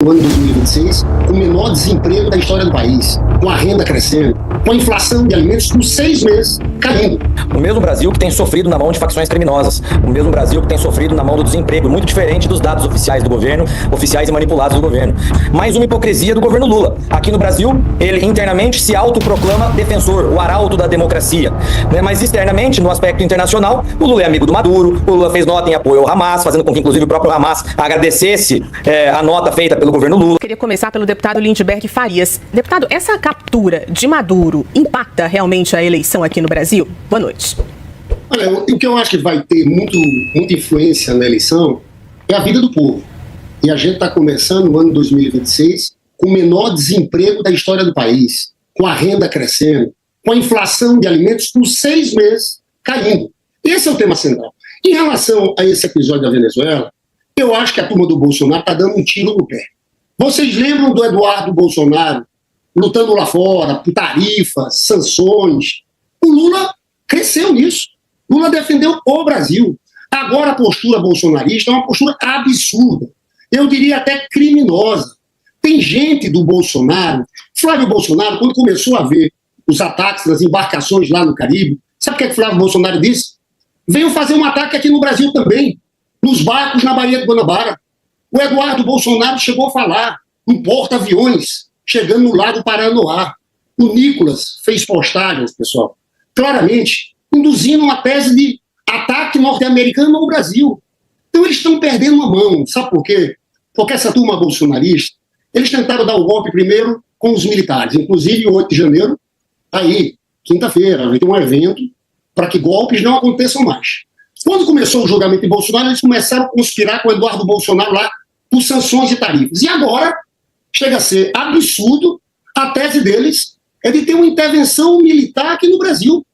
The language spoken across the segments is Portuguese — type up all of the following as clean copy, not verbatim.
no ano de 2026, com o menor desemprego da história do país, com a renda crescendo, com a inflação de alimentos por 6 meses caindo. O mesmo Brasil que tem sofrido na mão de facções criminosas, o mesmo Brasil que tem sofrido na mão do desemprego, muito diferente dos dados oficiais do governo, oficiais e manipulados do governo. Mais uma hipocrisia do governo Lula. Aqui no Brasil, ele internamente se autoproclama defensor, o arauto da democracia, né? Mas externamente, no aspecto internacional, o Lula é amigo do Maduro, o Lula fez nota em apoio ao Hamas, fazendo com que inclusive o próprio Hamas agradecesse a nota feita pelo governo Lula. Eu queria começar pelo deputado Lindbergh Farias. Deputado, essa captura de Maduro impacta realmente a eleição aqui no Brasil? Boa noite. Olha, o que eu acho que vai ter muita influência na eleição é a vida do povo. E a gente está começando o ano 2026 com o menor desemprego da história do país, com a renda crescendo, com a inflação de alimentos por 6 meses caindo. Esse é o tema central. Em relação a esse episódio da Venezuela, eu acho que a turma do Bolsonaro está dando um tiro no pé. Vocês lembram do Eduardo Bolsonaro lutando lá fora por tarifas, sanções? O Lula cresceu nisso. Lula defendeu o Brasil. Agora a postura bolsonarista é uma postura absurda. Eu diria até criminosa. Tem gente do Bolsonaro, Flávio Bolsonaro, quando começou a ver os ataques nas embarcações lá no Caribe, sabe o que Flávio Bolsonaro disse? Veio fazer um ataque aqui no Brasil também, nos barcos na Baía de Guanabara. O Eduardo Bolsonaro chegou a falar um porta-aviões chegando no Lago Paranoá. O Nicolas fez postagens, pessoal, claramente induzindo uma tese de ataque norte-americano ao Brasil. Então eles estão perdendo uma mão. Sabe por quê? Porque essa turma bolsonarista, eles tentaram dar o golpe primeiro com os militares. Inclusive, o 8 de janeiro, aí, quinta-feira, vai ter um evento para que golpes não aconteçam mais. Quando começou o julgamento de Bolsonaro, eles começaram a conspirar com o Eduardo Bolsonaro lá por sanções e tarifas. E agora chega a ser absurdo, a tese deles é de ter uma intervenção militar aqui no Brasil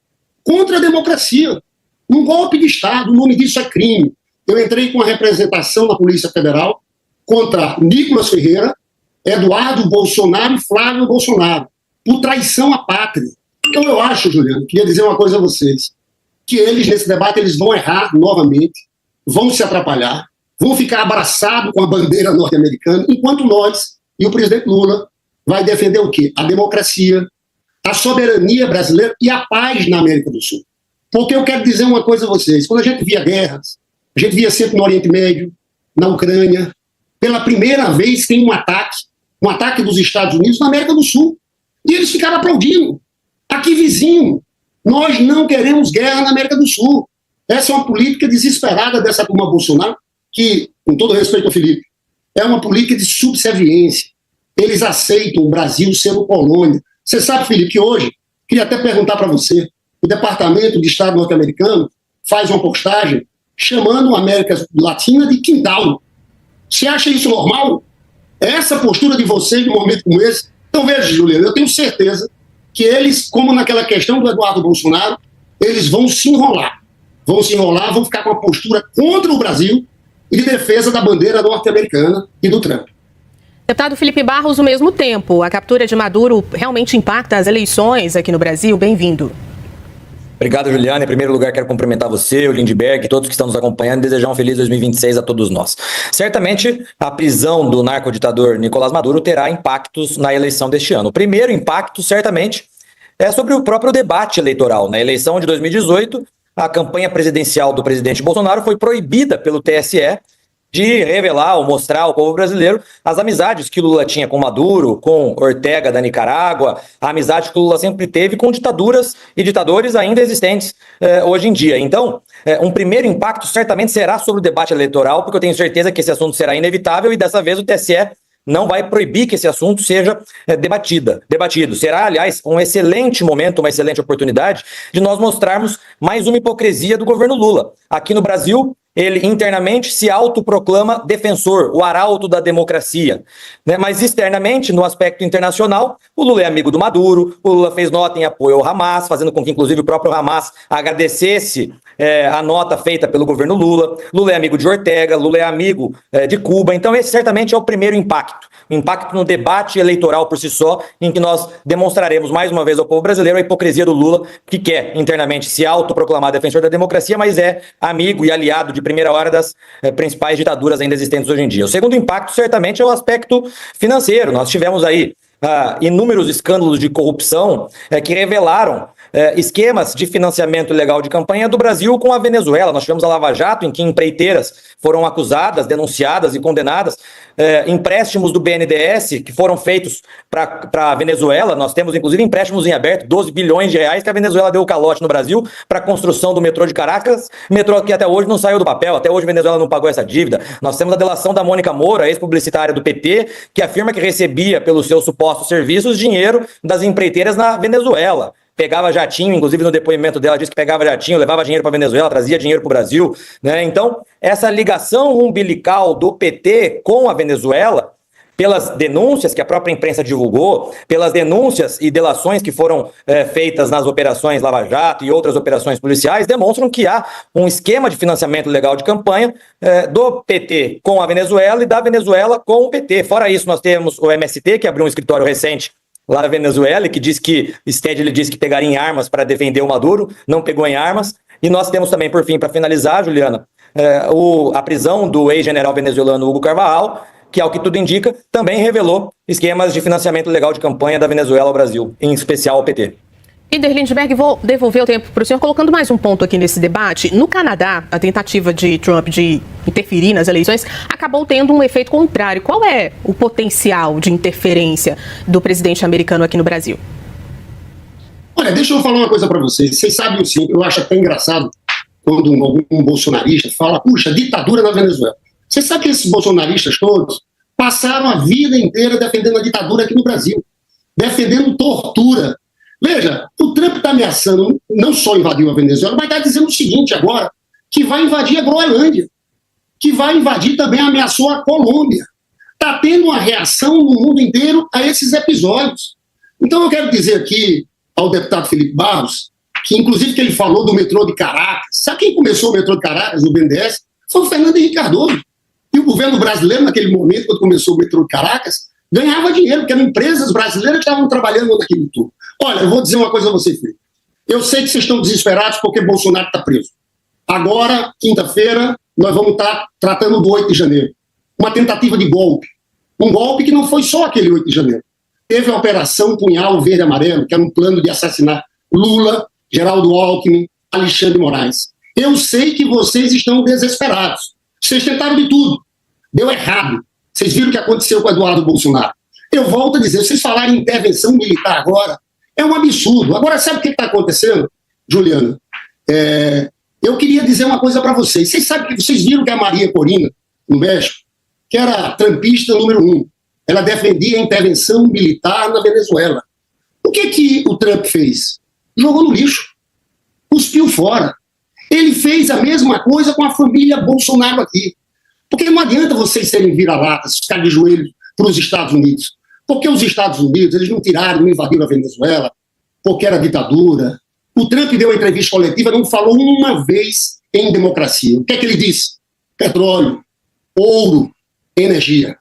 contra a democracia, um golpe de Estado. O nome disso é crime. Eu entrei com a representação da Polícia Federal contra Nicolas Ferreira, Eduardo Bolsonaro e Flávio Bolsonaro, por traição à pátria. Então eu acho, Juliano, queria dizer uma coisa a vocês, que eles, nesse debate, eles vão errar novamente, vão se atrapalhar, vão ficar abraçados com a bandeira norte-americana, enquanto nós e o presidente Lula vai defender o quê? A democracia, a soberania brasileira e a paz na América do Sul. Porque eu quero dizer uma coisa a vocês, quando a gente via guerras, a gente via sempre no Oriente Médio, na Ucrânia, pela primeira vez tem um ataque dos Estados Unidos na América do Sul. E eles ficaram aplaudindo. Aqui vizinho, nós não queremos guerra na América do Sul. Essa é uma política desesperada dessa turma Bolsonaro, que, com todo respeito ao Felipe, é uma política de subserviência. Eles aceitam o Brasil ser uma colônia. Você sabe, Felipe, que hoje, queria até perguntar para você, o Departamento de Estado norte-americano faz uma postagem chamando a América Latina de quintal. Você acha isso normal? Essa postura de vocês num momento como esse? Então veja, Juliano, eu tenho certeza que eles, como naquela questão do Eduardo Bolsonaro, eles vão se enrolar, vão ficar com uma postura contra o Brasil e de defesa da bandeira norte-americana e do Trump. Deputado Felipe Barros, ao mesmo tempo, a captura de Maduro realmente impacta as eleições aqui no Brasil? Bem-vindo. Obrigado, Juliana. Em primeiro lugar, quero cumprimentar você, o Lindbergh, todos que estão nos acompanhando e desejar um feliz 2026 a todos nós. Certamente, a prisão do narcoditador Nicolás Maduro terá impactos na eleição deste ano. O primeiro impacto, certamente, é sobre o próprio debate eleitoral. Na eleição de 2018, a campanha presidencial do presidente Bolsonaro foi proibida pelo TSE de revelar ou mostrar ao povo brasileiro as amizades que Lula tinha com Maduro, com Ortega da Nicarágua, a amizade que Lula sempre teve com ditaduras e ditadores ainda existentes hoje em dia. Então, um primeiro impacto certamente será sobre o debate eleitoral, porque eu tenho certeza que esse assunto será inevitável e dessa vez o TSE não vai proibir que esse assunto seja debatido. Será, aliás, um excelente momento, uma excelente oportunidade de nós mostrarmos mais uma hipocrisia do governo Lula. Aqui no Brasil, ele internamente se autoproclama defensor, o arauto da democracia, né? Mas externamente, no aspecto internacional, o Lula é amigo do Maduro, o Lula fez nota em apoio ao Hamas, fazendo com que inclusive o próprio Hamas agradecesse a nota feita pelo governo Lula. Lula é amigo de Ortega, Lula é amigo de Cuba, então esse certamente é o primeiro impacto. impacto no debate eleitoral por si só, em que nós demonstraremos mais uma vez ao povo brasileiro a hipocrisia do Lula, que quer internamente se autoproclamar defensor da democracia, mas é amigo e aliado de primeira hora das principais ditaduras ainda existentes hoje em dia. O segundo impacto, certamente, é o aspecto financeiro. Nós tivemos aí inúmeros escândalos de corrupção que revelaram esquemas de financiamento ilegal de campanha do Brasil com a Venezuela. Nós tivemos a Lava Jato, em que empreiteiras foram acusadas, denunciadas e condenadas, empréstimos do BNDES que foram feitos para a Venezuela. Nós temos, inclusive, empréstimos em aberto, 12 bilhões de reais que a Venezuela deu o calote no Brasil para a construção do metrô de Caracas, metrô que até hoje não saiu do papel, até hoje a Venezuela não pagou essa dívida. Nós temos a delação da Mônica Moura, ex-publicitária do PT, que afirma que recebia pelos seus supostos serviços dinheiro das empreiteiras na Venezuela. Pegava jatinho, inclusive no depoimento dela disse que pegava jatinho, levava dinheiro para a Venezuela, trazia dinheiro para o Brasil, né? Então, essa ligação umbilical do PT com a Venezuela, pelas denúncias que a própria imprensa divulgou, pelas denúncias e delações que foram feitas nas operações Lava Jato e outras operações policiais, demonstram que há um esquema de financiamento ilegal de campanha do PT com a Venezuela e da Venezuela com o PT. Fora isso, nós temos o MST, que abriu um escritório recente lá na Venezuela, que diz que Stedley disse que pegaria em armas para defender o Maduro, não pegou em armas. E nós temos também, por fim, para finalizar, Juliana, a prisão do ex-general venezuelano Hugo Carvajal, que, ao que tudo indica, também revelou esquemas de financiamento ilegal de campanha da Venezuela ao Brasil, em especial ao PT. Líder Lindbergh, vou devolver o tempo para o senhor, colocando mais um ponto aqui nesse debate. No Canadá, a tentativa de Trump de interferir nas eleições acabou tendo um efeito contrário. Qual é o potencial de interferência do presidente americano aqui no Brasil? Olha, deixa eu falar uma coisa para vocês. Vocês sabem o seguinte, eu acho até engraçado quando algum bolsonarista fala, puxa, ditadura na Venezuela. Você sabe que esses bolsonaristas todos passaram a vida inteira defendendo a ditadura aqui no Brasil, defendendo tortura. Veja, o Trump está ameaçando não só invadir a Venezuela, mas está dizendo o seguinte agora, que vai invadir a Groenlândia, que vai invadir também, ameaçou a Colômbia. Está tendo uma reação no mundo inteiro a esses episódios. Então eu quero dizer aqui ao deputado Felipe Barros, que inclusive que ele falou do metrô de Caracas. Sabe quem começou o metrô de Caracas, o BNDES? Foi o Fernando Henrique Cardoso. E o governo brasileiro, naquele momento, quando começou o metrô de Caracas, ganhava dinheiro, porque eram empresas brasileiras que estavam trabalhando naquele tudo. Olha, eu vou dizer uma coisa a você, Felipe. Eu sei que vocês estão desesperados porque Bolsonaro está preso. Agora, quinta-feira, nós vamos estar tratando do 8 de janeiro. Uma tentativa de golpe. Um golpe que não foi só aquele 8 de janeiro. Teve a Operação Punhal Verde e Amarelo, que era um plano de assassinar Lula, Geraldo Alckmin, Alexandre de Moraes. Eu sei que vocês estão desesperados. Vocês tentaram de tudo. Deu errado. Vocês viram o que aconteceu com o Eduardo Bolsonaro. Eu volto a dizer, vocês falarem em intervenção militar agora, é um absurdo. Agora, sabe o que está acontecendo, Juliana? Eu queria dizer uma coisa para vocês. Vocês viram que a Maria Corina, no México, que era trampista número 1, ela defendia a intervenção militar na Venezuela. O que o Trump fez? Jogou no lixo. Cuspiu fora. Ele fez a mesma coisa com a família Bolsonaro aqui. Porque não adianta vocês serem vira-latas, ficar de joelhos para os Estados Unidos. Porque os Estados Unidos, eles não tiraram, não invadiram a Venezuela, porque era ditadura. O Trump deu uma entrevista coletiva, não falou uma vez em democracia. O que é que ele disse? Petróleo, ouro, energia.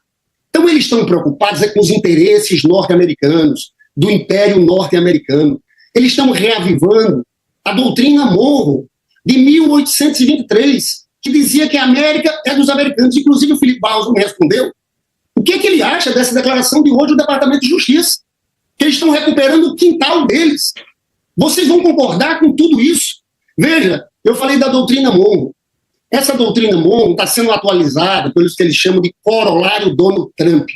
Então eles estão preocupados com os interesses norte-americanos, do Império Norte-Americano. Eles estão reavivando a doutrina Monroe de 1823, que dizia que a América é dos americanos. Inclusive o Felipe Barros me respondeu. O que ele acha dessa declaração de hoje do Departamento de Justiça? Que eles estão recuperando o quintal deles. Vocês vão concordar com tudo isso? Veja, eu falei da doutrina Monroe. Essa doutrina Monroe está sendo atualizada pelos que eles chamam de corolário Donald Trump,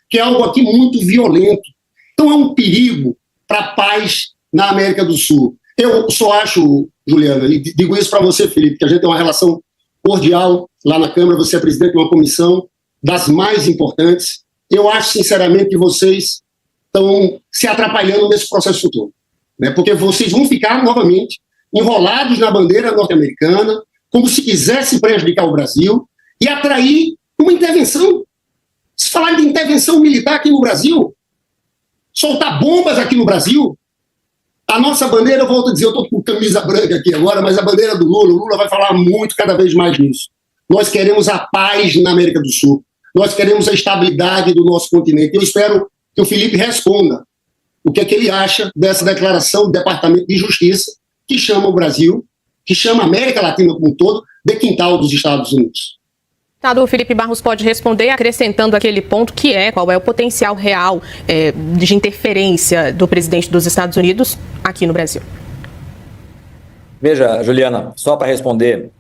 que é algo aqui muito violento. Então é um perigo para a paz na América do Sul. Eu só acho, Juliana, e digo isso para você, Felipe, que a gente tem uma relação cordial lá na Câmara, você é presidente de uma comissão das mais importantes. Eu acho, sinceramente, que vocês estão se atrapalhando nesse processo futuro, né? Porque vocês vão ficar, novamente, enrolados na bandeira norte-americana, como se quisesse prejudicar o Brasil e atrair uma intervenção. Se falar de intervenção militar aqui no Brasil, soltar bombas aqui no Brasil, a nossa bandeira, eu volto a dizer, eu estou com camisa branca aqui agora, mas a bandeira do Lula, o Lula vai falar muito, cada vez mais nisso. Nós queremos a paz na América do Sul. nós queremos a estabilidade do nosso continente. Eu espero que o Felipe responda o que é que ele acha dessa declaração do Departamento de Justiça, que chama o Brasil, que chama a América Latina como um todo, de quintal dos Estados Unidos. O Felipe Barros pode responder acrescentando aquele ponto que qual é o potencial real de interferência do presidente dos Estados Unidos aqui no Brasil. Veja, Juliana, só para responder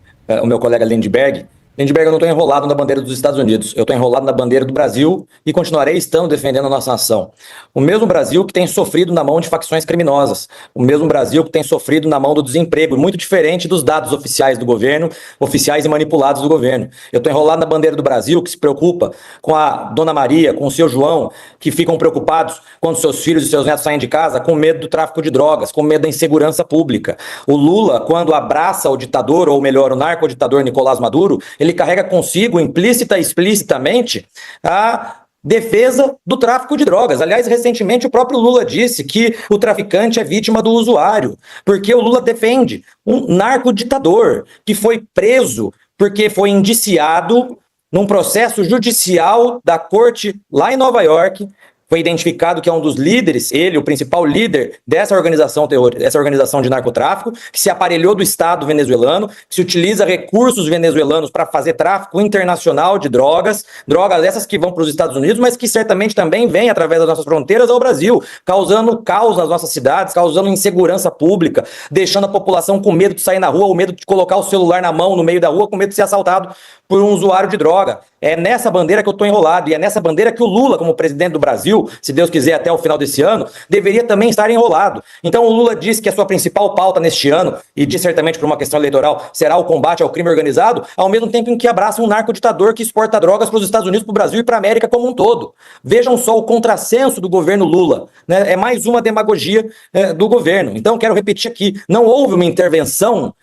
o meu colega Lindbergh, eu não estou enrolado na bandeira dos Estados Unidos, eu estou enrolado na bandeira do Brasil e continuarei estando defendendo a nossa nação. O mesmo Brasil que tem sofrido na mão de facções criminosas, o mesmo Brasil que tem sofrido na mão do desemprego, muito diferente dos dados oficiais do governo, oficiais e manipulados do governo. Eu estou enrolado na bandeira do Brasil que se preocupa com a Dona Maria, com o seu João, que ficam preocupados quando seus filhos e seus netos saem de casa com medo do tráfico de drogas, com medo da insegurança pública. O Lula, quando abraça o ditador, ou melhor, o narcoditador Nicolás Maduro, ele carrega consigo, implícita e explicitamente, a defesa do tráfico de drogas. Aliás, recentemente o próprio Lula disse que o traficante é vítima do usuário, porque o Lula defende um narcoditador que foi preso porque foi indiciado num processo judicial da corte lá em Nova York. Foi identificado que é um dos líderes, ele, o principal líder dessa organização essa organização de narcotráfico, que se aparelhou do Estado venezuelano, que se utiliza recursos venezuelanos para fazer tráfico internacional de drogas essas que vão para os Estados Unidos, mas que certamente também vêm através das nossas fronteiras ao Brasil, causando caos nas nossas cidades, causando insegurança pública, deixando a população com medo de sair na rua, ou medo de colocar o celular na mão no meio da rua, com medo de ser assaltado por um usuário de droga. É nessa bandeira que eu estou enrolado, e é nessa bandeira que o Lula, como presidente do Brasil, se Deus quiser até o final desse ano, deveria também estar enrolado. Então o Lula disse que a sua principal pauta neste ano, e diz certamente por uma questão eleitoral, será o combate ao crime organizado, ao mesmo tempo em que abraça um narcoditador que exporta drogas para os Estados Unidos, para o Brasil e para a América como um todo. Vejam só o contrassenso do governo Lula, né? É mais uma demagogia do governo. Então quero repetir aqui, não houve uma intervenção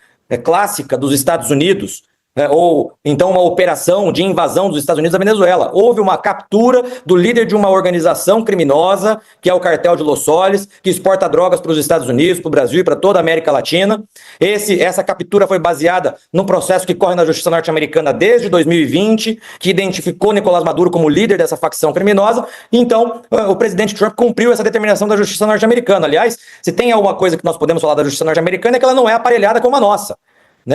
clássica dos Estados Unidos, ou então uma operação de invasão dos Estados Unidos à Venezuela. Houve uma captura do líder de uma organização criminosa, que é o cartel de Los Soles, que exporta drogas para os Estados Unidos, para o Brasil e para toda a América Latina. Essa captura foi baseada num processo que corre na justiça norte-americana desde 2020, que identificou Nicolás Maduro como líder dessa facção criminosa. Então, o presidente Trump cumpriu essa determinação da justiça norte-americana. Aliás, se tem alguma coisa que nós podemos falar da justiça norte-americana, é que ela não é aparelhada como a nossa.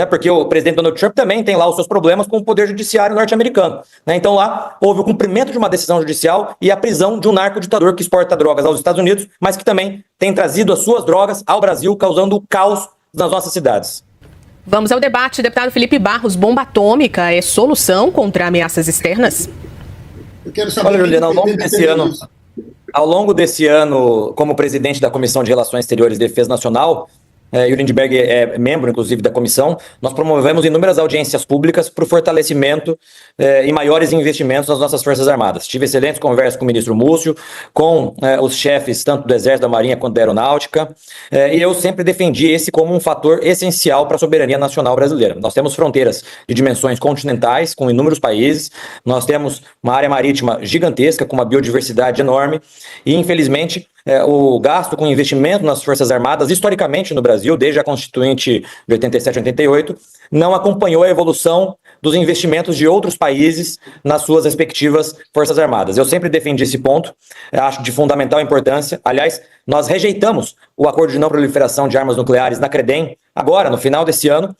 Porque o presidente Donald Trump também tem lá os seus problemas com o poder judiciário norte-americano. Então lá houve o cumprimento de uma decisão judicial e a prisão de um narcoditador que exporta drogas aos Estados Unidos, mas que também tem trazido as suas drogas ao Brasil, causando caos nas nossas cidades. Vamos ao debate. Deputado Felipe Barros, bomba atômica é solução contra ameaças externas? Eu quero saber. Olha, Juliana, ao longo desse ano, como presidente da Comissão de Relações Exteriores e Defesa Nacional, e o Lindbergh é membro, inclusive, da comissão, nós promovemos inúmeras audiências públicas para o fortalecimento e maiores investimentos nas nossas Forças Armadas. Tive excelentes conversas com o ministro Múcio, com os chefes tanto do Exército, da Marinha quanto da Aeronáutica, e eu sempre defendi esse como um fator essencial para a soberania nacional brasileira. Nós temos fronteiras de dimensões continentais, com inúmeros países, nós temos uma área marítima gigantesca, com uma biodiversidade enorme, e infelizmente o gasto com investimento nas Forças Armadas, historicamente no Brasil, desde a Constituinte de 87 e 88, não acompanhou a evolução dos investimentos de outros países nas suas respectivas Forças Armadas. Eu sempre defendi esse ponto, acho de fundamental importância. Aliás, nós rejeitamos o acordo de não proliferação de armas nucleares na CREDEM, agora, no final desse ano,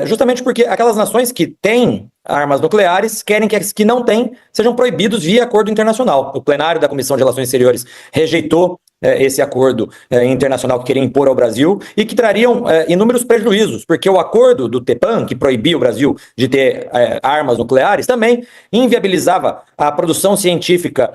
justamente porque aquelas nações que têm armas nucleares querem que as que não têm sejam proibidos via acordo internacional. O plenário da Comissão de Relações Exteriores rejeitou esse acordo internacional que queria impor ao Brasil e que trariam inúmeros prejuízos, porque o acordo do TEPAN, que proibia o Brasil de ter armas nucleares, também inviabilizava a produção científica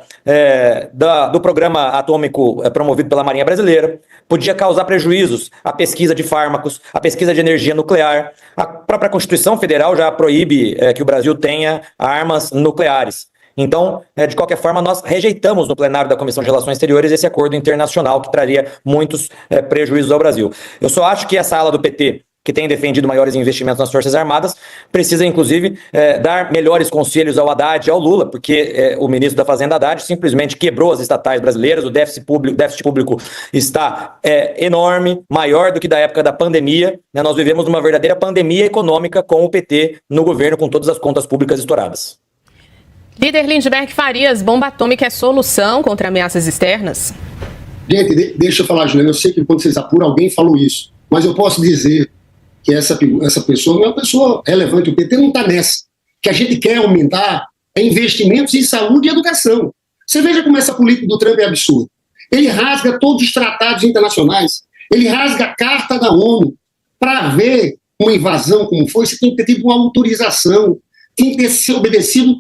do programa atômico promovido pela Marinha Brasileira, podia causar prejuízos à pesquisa de fármacos, à pesquisa de energia nuclear. A própria Constituição Federal já proíbe que o Brasil tenha armas nucleares. Então, de qualquer forma, nós rejeitamos no plenário da Comissão de Relações Exteriores esse acordo internacional que traria muitos prejuízos ao Brasil. Eu só acho que essa ala do PT, que tem defendido maiores investimentos nas Forças Armadas, precisa, inclusive, dar melhores conselhos ao Haddad e ao Lula, porque o ministro da Fazenda, Haddad, simplesmente quebrou as estatais brasileiras, o déficit público está enorme, maior do que da época da pandemia. Nós vivemos uma verdadeira pandemia econômica com o PT no governo, com todas as contas públicas estouradas. Líder Lindbergh Farias, bomba atômica é solução contra ameaças externas? Gente, deixa eu falar, Juliana, eu sei que quando vocês apuram, alguém falou isso, mas eu posso dizer que essa pessoa não é uma pessoa relevante, o PT não está nessa. O que a gente quer aumentar é investimentos em saúde e educação. Você veja como essa política do Trump é absurda. Ele rasga todos os tratados internacionais, ele rasga a Carta da ONU. Para ver uma invasão como foi, você tem que ter tido uma autorização, tem que ter se obedecido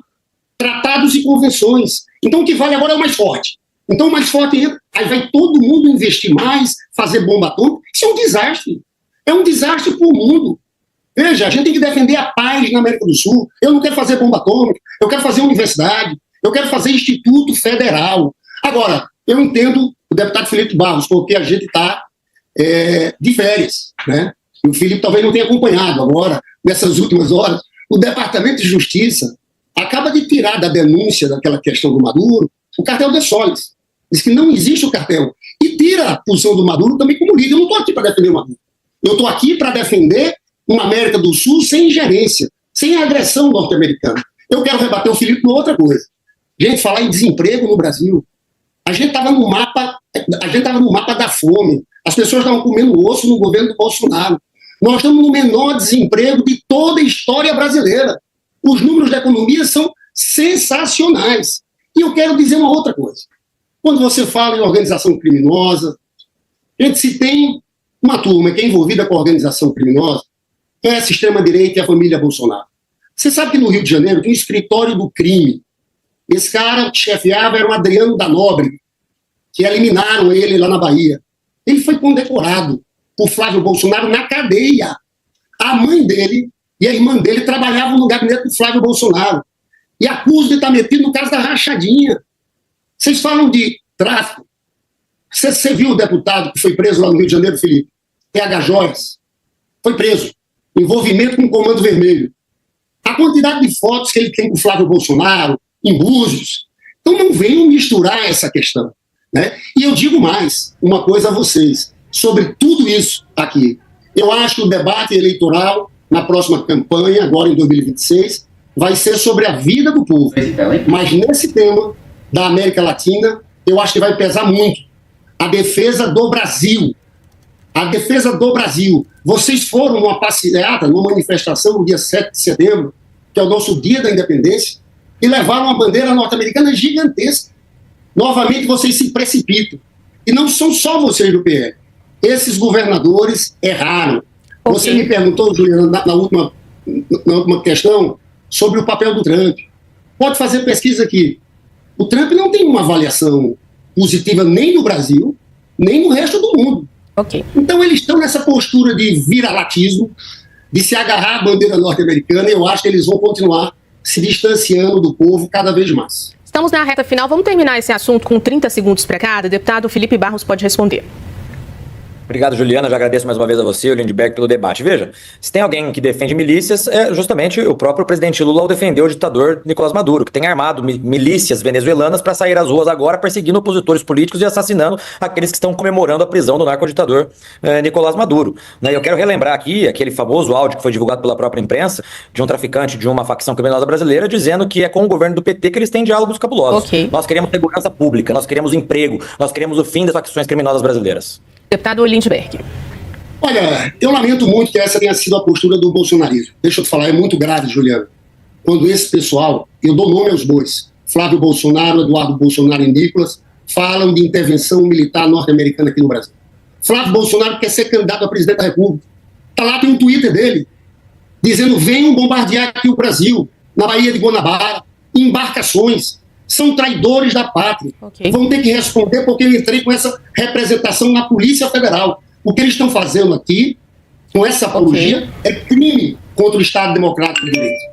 tratados e convenções. Então o que vale agora é o mais forte. Então o mais forte entra, aí vai todo mundo investir mais, fazer bomba atômica. Isso é um desastre. É um desastre para o mundo. Veja, a gente tem que defender a paz na América do Sul. Eu não quero fazer bomba atômica, eu quero fazer universidade, eu quero fazer Instituto Federal. Agora, eu entendo o deputado Felipe Barros, porque a gente está de férias, né? E o Felipe talvez não tenha acompanhado agora, nessas últimas horas, o Departamento de Justiça acaba de tirar da denúncia daquela questão do Maduro o cartel de Solis. Diz que não existe o cartel. E tira a posição do Maduro também como líder. Eu não estou aqui para defender o Maduro. Eu estou aqui para defender uma América do Sul sem ingerência, sem agressão norte-americana. Eu quero rebater o Felipe com outra coisa. Gente, falar em desemprego no Brasil. A gente estava no mapa da fome. As pessoas estavam comendo osso no governo do Bolsonaro. Nós estamos no menor desemprego de toda a história brasileira. Os números da economia são sensacionais. E eu quero dizer uma outra coisa. Quando você fala em organização criminosa, gente, se tem uma turma que é envolvida com a organização criminosa, é a extrema-direita e a família Bolsonaro. Você sabe que no Rio de Janeiro tem um escritório do crime. Esse cara que chefiava era o Adriano da Nóbrega, que eliminaram ele lá na Bahia. Ele foi condecorado por Flávio Bolsonaro na cadeia. A mãe dele e a irmã dele trabalhavam no gabinete do Flávio Bolsonaro. E acusa de estar metido no caso da rachadinha. Vocês falam de tráfico. Você viu o deputado que foi preso lá no Rio de Janeiro, Felipe? TH Joias. Foi preso. Envolvimento com o Comando Vermelho. A quantidade de fotos que ele tem com o Flávio Bolsonaro, em Búzios. Então não venham misturar essa questão, né? E eu digo mais, uma coisa a vocês, sobre tudo isso aqui. Eu acho que o debate eleitoral na próxima campanha, agora em 2026, vai ser sobre a vida do povo. Mas nesse tema da América Latina, eu acho que vai pesar muito a defesa do Brasil. A defesa do Brasil. Vocês foram numa passeata, numa manifestação no dia 7 de setembro, que é o nosso dia da independência, e levaram uma bandeira norte-americana gigantesca. Novamente vocês se precipitam. E não são só vocês do PL. Esses governadores erraram. Okay. Você me perguntou, Juliana, na última questão, sobre o papel do Trump. Pode fazer pesquisa aqui. O Trump não tem uma avaliação positiva nem no Brasil, nem no resto do mundo. Okay. Então eles estão nessa postura de viralatismo, de se agarrar à bandeira norte-americana, e eu acho que eles vão continuar se distanciando do povo cada vez mais. Estamos na reta final. Vamos terminar esse assunto com 30 segundos para cada. Deputado Felipe Barros pode responder. Obrigado, Juliana. Já agradeço mais uma vez a você e o Lindbergh pelo debate. Veja, se tem alguém que defende milícias, é justamente o próprio presidente Lula ao defender o ditador Nicolás Maduro, que tem armado milícias venezuelanas para sair às ruas agora perseguindo opositores políticos e assassinando aqueles que estão comemorando a prisão do narcoditador Nicolás Maduro. Eu quero relembrar aqui aquele famoso áudio que foi divulgado pela própria imprensa de um traficante de uma facção criminosa brasileira dizendo que é com o governo do PT que eles têm diálogos cabulosos. Okay. Nós queremos segurança pública, nós queremos emprego, nós queremos o fim das facções criminosas brasileiras. Deputado Lindbergh. Olha, eu lamento muito que essa tenha sido a postura do bolsonarismo. Deixa eu te falar, é muito grave, Juliana. Quando esse pessoal, eu dou nome aos bois, Flávio Bolsonaro, Eduardo Bolsonaro e Nicolas, falam de intervenção militar norte-americana aqui no Brasil. Flávio Bolsonaro quer ser candidato a presidente da República. Está lá, tem um Twitter dele, dizendo: venham bombardear aqui o Brasil, na Baía de Guanabara, embarcações. São traidores da pátria. Okay. Vão ter que responder porque eu entrei com essa representação na Polícia Federal. O que eles estão fazendo aqui, com essa apologia, é crime contra o Estado Democrático de Direito.